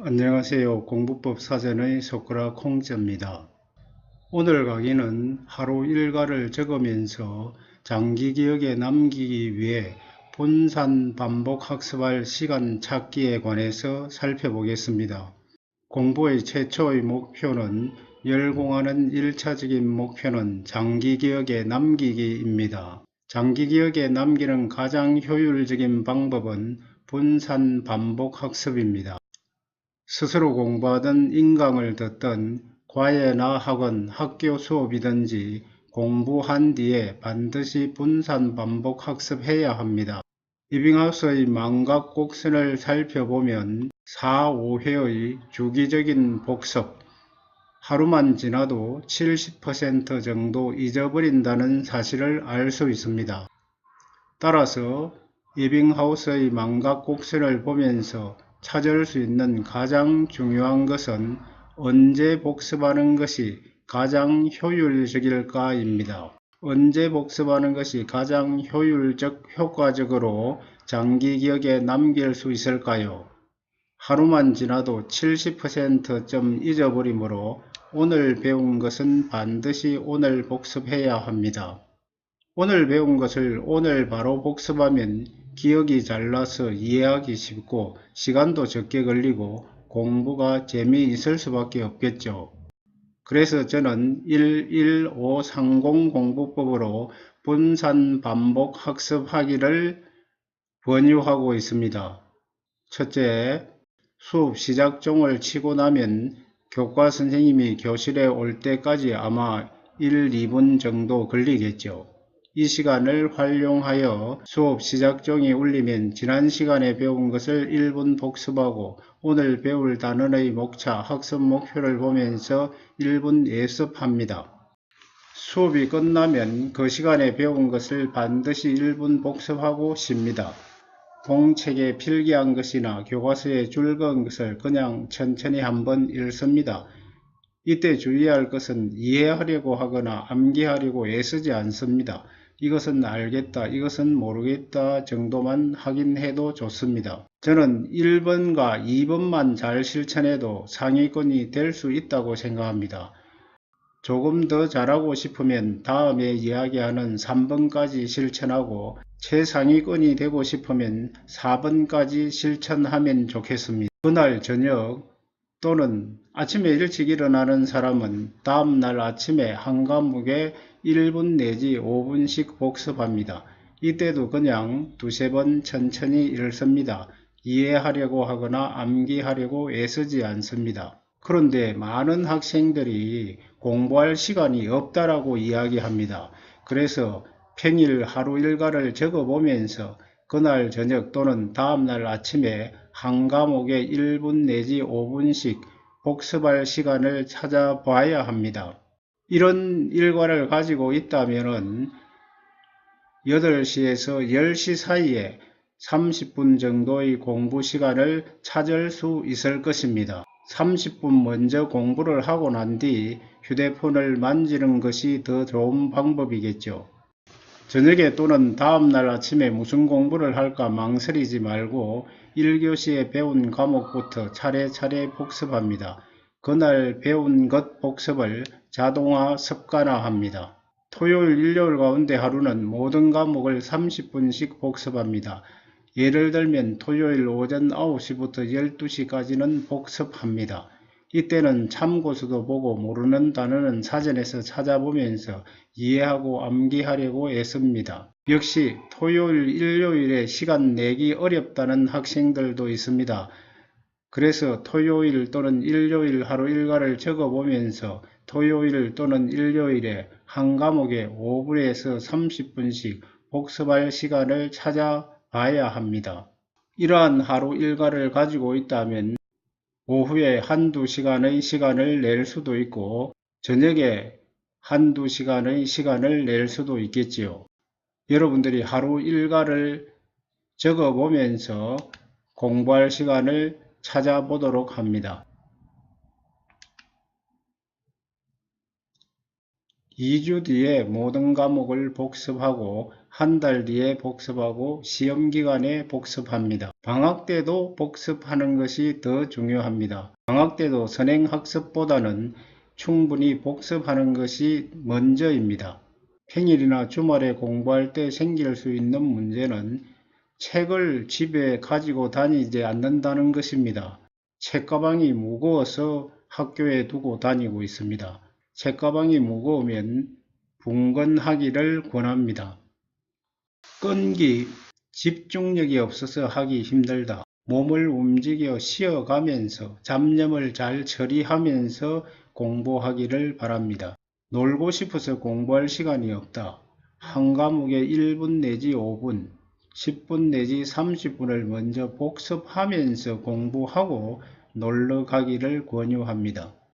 안녕하세요. 공부법 사전의 소크라 콩자입니다. 오늘 강의는 하루 일과를 적으면서 장기 기억에 남기기 위해 분산 반복 학습할 시간 찾기에 관해서 살펴보겠습니다. 공부의 최초의 목표는 열공하는 1차적인 목표는 장기 기억에 남기기입니다. 장기 기억에 남기는 가장 효율적인 방법은 분산 반복 학습입니다. 스스로 공부하던 인강을 듣던 과외나 학원, 학교 수업이든지 공부한 뒤에 반드시 분산 반복 학습해야 합니다. 이빙하우스의 망각 곡선을 살펴보면 4, 5회의 주기적인 복습, 하루만 지나도 70% 정도 잊어버린다는 사실을 알 수 있습니다. 따라서 이빙하우스의 망각 곡선을 보면서 찾을 수 있는 가장 중요한 것은 언제 복습하는 것이 가장 효율적일까입니다. 언제 복습하는 것이 가장 효과적으로 장기 기억에 남길 수 있을까요? 하루만 지나도 70%쯤 잊어버리므로 오늘 배운 것은 반드시 오늘 복습해야 합니다. 오늘 배운 것을 오늘 바로 복습하면 기억이 잘 나서 이해하기 쉽고 시간도 적게 걸리고 공부가 재미있을 수밖에 없겠죠. 그래서 저는 11530 공부법으로 분산 반복 학습하기를 권유하고 있습니다. 첫째, 수업 시작종을 치고 나면 교과 선생님이 교실에 올 때까지 아마 1, 2분 정도 걸리겠죠. 이 시간을 활용하여 수업 시작종이 울리면 지난 시간에 배운 것을 1분 복습하고 오늘 배울 단원의 목차, 학습 목표를 보면서 1분 예습합니다. 수업이 끝나면 그 시간에 배운 것을 반드시 1분 복습하고 쉽니다. 공책에 필기한 것이나 교과서에 줄 그은 것을 그냥 천천히 한번 읽습니다. 이때 주의할 것은 이해하려고 하거나 암기하려고 애쓰지 않습니다. 이것은 알겠다, 이것은 모르겠다 정도만 확인해도 좋습니다. 저는 1번과 2번만 잘 실천해도 상위권이 될 수 있다고 생각합니다. 조금 더 잘하고 싶으면 다음에 이야기하는 3번까지 실천하고 최상위권이 되고 싶으면 4번까지 실천하면 좋겠습니다. 그날 저녁 또는 아침에 일찍 일어나는 사람은 다음날 아침에 한 과목에 1분 내지 5분씩 복습합니다. 이때도 그냥 두세 번 천천히 읽습니다. 이해하려고 하거나 암기하려고 애쓰지 않습니다. 그런데 많은 학생들이 공부할 시간이 없다라고 이야기합니다. 그래서 평일 하루 일과를 적어보면서 그날 저녁 또는 다음날 아침에 한 과목에 1분 내지 5분씩 복습할 시간을 찾아봐야 합니다. 이런 일과를 가지고 있다면 8시에서 10시 사이에 30분 정도의 공부 시간을 찾을 수 있을 것입니다. 30분 먼저 공부를 하고 난 뒤 휴대폰을 만지는 것이 더 좋은 방법이겠죠. 저녁에 또는 다음날 아침에 무슨 공부를 할까 망설이지 말고 1교시에 배운 과목부터 차례차례 복습합니다. 그날 배운 것 복습을 자동화 습관화합니다. 토요일, 일요일 가운데 하루는 모든 과목을 30분씩 복습합니다. 예를 들면 토요일 오전 9시부터 12시까지는 복습합니다. 이때는 참고서도 보고 모르는 단어는 사전에서 찾아보면서 이해하고 암기하려고 애씁니다. 역시 토요일, 일요일에 시간 내기 어렵다는 학생들도 있습니다. 그래서 토요일 또는 일요일 하루 일과를 적어보면서 토요일 또는 일요일에 한 과목에 5분에서 30분씩 복습할 시간을 찾아봐야 합니다. 이러한 하루 일과를 가지고 있다면 오후에 한두 시간의 시간을 낼 수도 있고 저녁에 한두 시간의 시간을 낼 수도 있겠지요. 여러분들이 하루 일과를 적어보면서 공부할 시간을 찾아보도록 합니다. 2주 뒤에 모든 과목을 복습하고 한 달 뒤에 복습하고 시험기간에 복습합니다. 방학 때도 복습하는 것이 더 중요합니다. 방학 때도 선행학습보다는 충분히 복습하는 것이 먼저입니다. 평일이나 주말에 공부할 때 생길 수 있는 문제는 책을 집에 가지고 다니지 않는다는 것입니다. 책가방이 무거워서 학교에 두고 다니고 있습니다. 책가방이 무거우면 분건하기를 권합니다. 끈기, 집중력이 없어서 하기 힘들다. 몸을 움직여 쉬어가면서 잡념을 잘 처리하면서 공부하기를 바랍니다. 놀고 싶어서 공부할 시간이 없다. 한 과목에 1분 내지 5분, 10분 내지 30분을 먼저 복습하면서 공부하고 놀러 가기를 권유합니다.